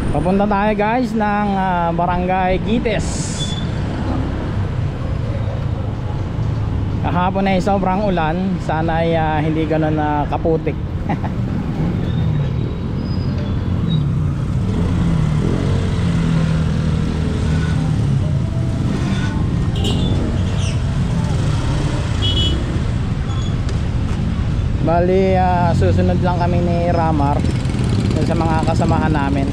Papunta tayo guys ng Barangay Gites. Kahapon ay sobrang ulan. Sana ay hindi ganun kaputik. Bali susunod lang kami ni Ramar sa mga kasamahan namin.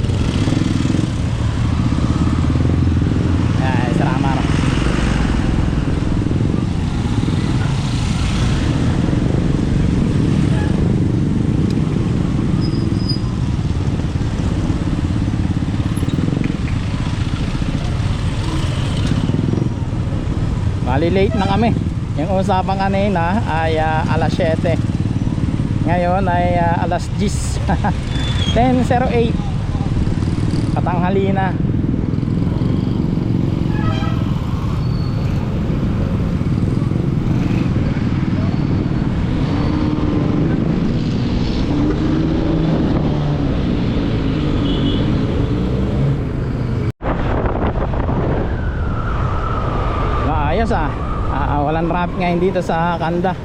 Ayan, si Ramar. Bali late na kami. Yung usapan kanina ay alas 7. Ngayon ay alas 10. 10:08. Patanghali na. Ayos walang traffic ngayon dito sa Kanda.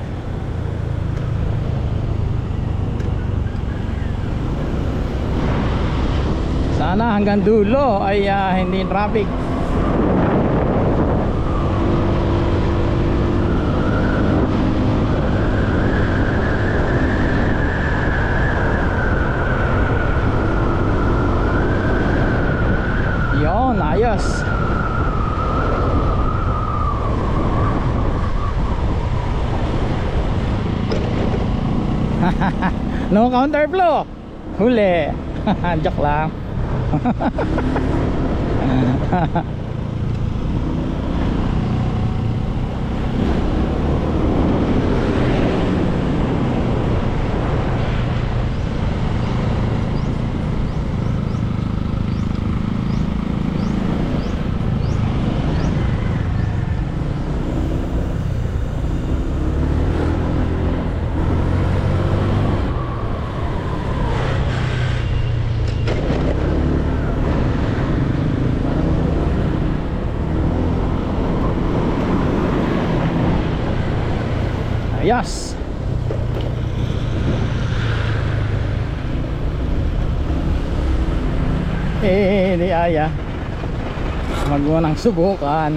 Sana hanggang dulo ay hindi traffic. Yon, ayos. No counterflow. Huli. Joke lang. Yes. Di aya magmunang subukan.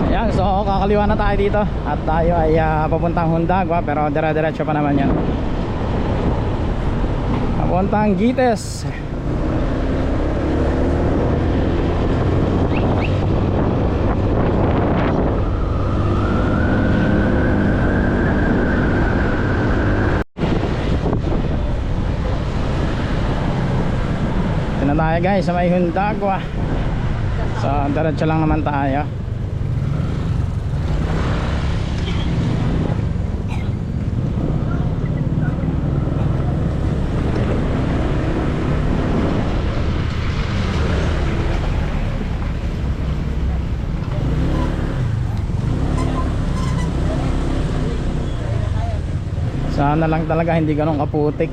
Ayan, so kakaliwa na tayo dito at tayo ay papuntang Hundagwa, pero dire-diretso pa naman yan papuntang Gites. Na tayo guys sa may Hundagwa. So diretso lang naman tayo. Sana lang talaga hindi ganun kaputik.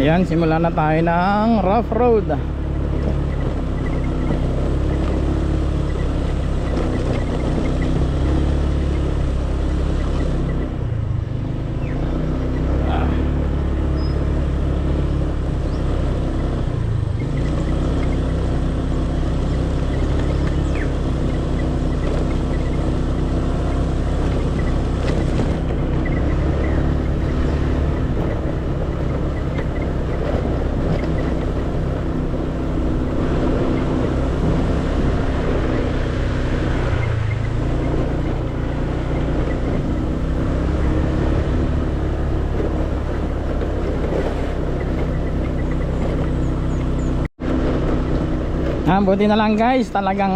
Ayan, simulan na tayo ng rough road. Buti na lang guys, talagang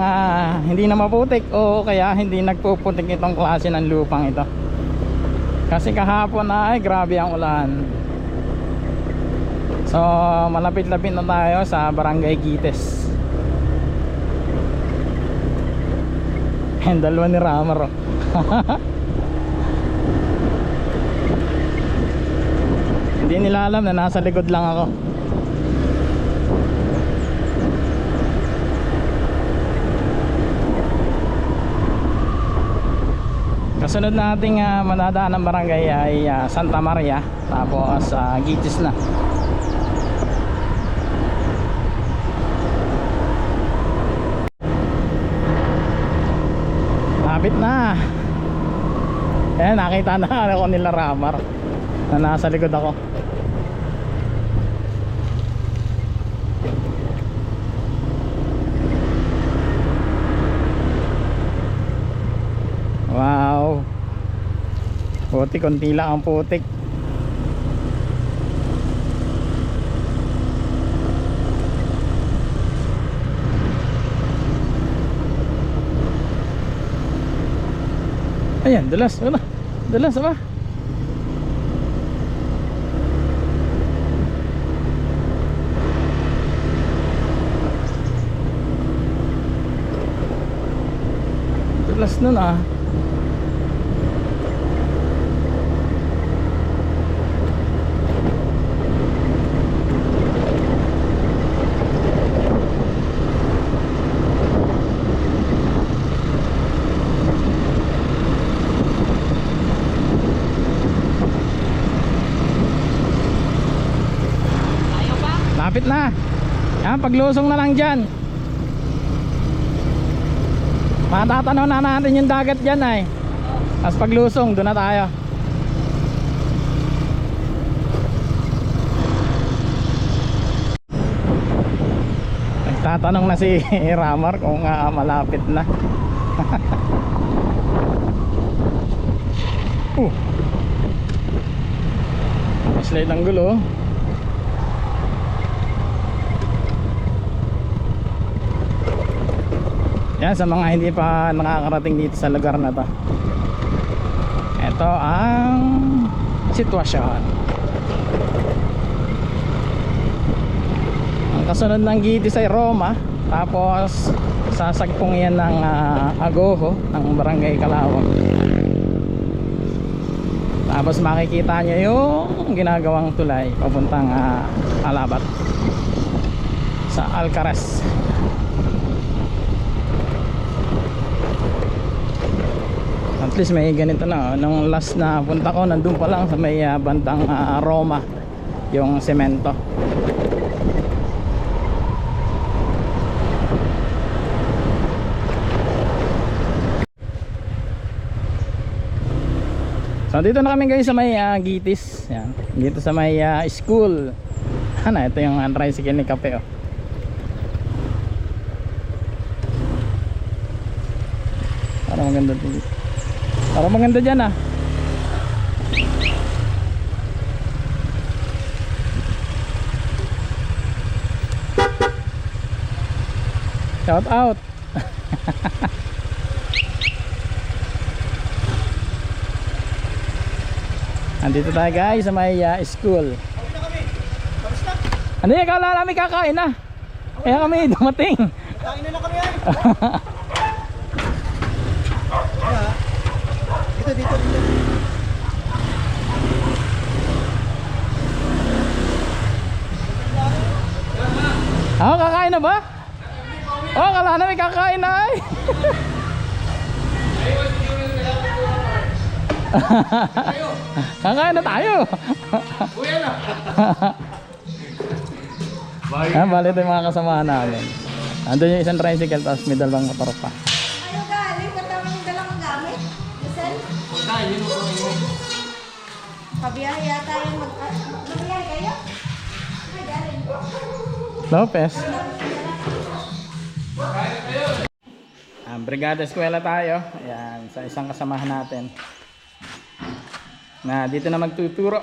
hindi na maputik o kaya hindi nagpuputik itong klase ng lupang ito. Kasi kahapon ay grabe ang ulan. So malapit-lapit na tayo sa Barangay Gites. Ang dalawa ni Ramar oh. Hindi nila alam na nasa likod lang ako. Kasunod nating manadaan ng barangay ay Santa Maria. Tapos Gites na. Lapit na. Ayan, nakita na ako nila Ramar na nasa likod ako. Wow. Putik, konti lang ang putik. Ayan, dulas, wala. Dulas apa? Dulas nun ah. Lapit na. Yan, paglusong na lang dyan. Matatanaw na natin yung dagat dyan ay. Tapos paglusong, doon na tayo. Nagtatanong na si Ramar kung malapit na. Slide ang gulo. Yan, sa mga hindi pa nakakarating dito sa lugar na to, ito ang sitwasyon. Ang kasunod ng Gites ay Roma. Tapos sasagpong yan ng Agoho ng Barangay Calawag. Tapos makikita nyo yung ginagawang tulay papuntang Alabat sa Alcaraz. At least may ganito na. Nung last na punta ko, nandun pa lang sa may bandang Roma yung semento. So dito na kami guys sa may Gites. Yan. Dito sa may school. Ano, ito yung tricycle ni Kape oh. Parang maganda dito. Parang maganda dyan ah. Shout out. Andito tayo guys sa may school. Ano yung akala namin kakain na? Kaya kami dumating. Kain na kami ay. Dito. Kakain na ba? Akala namin kakain na ay. Kakain na tayo. Bali ito yung mga kasamahan namin. Andun yung isang tricycle, tapos may dalawang motor pa. Ano galing? Katawang yung dalang gamit? Listen? Pabiyahe yata yung magbiyahe kayo? Ay, galing. Lopez. Brigada Eskwela tayo. Ayan, sa isang kasamahan natin na dito na magtuturo.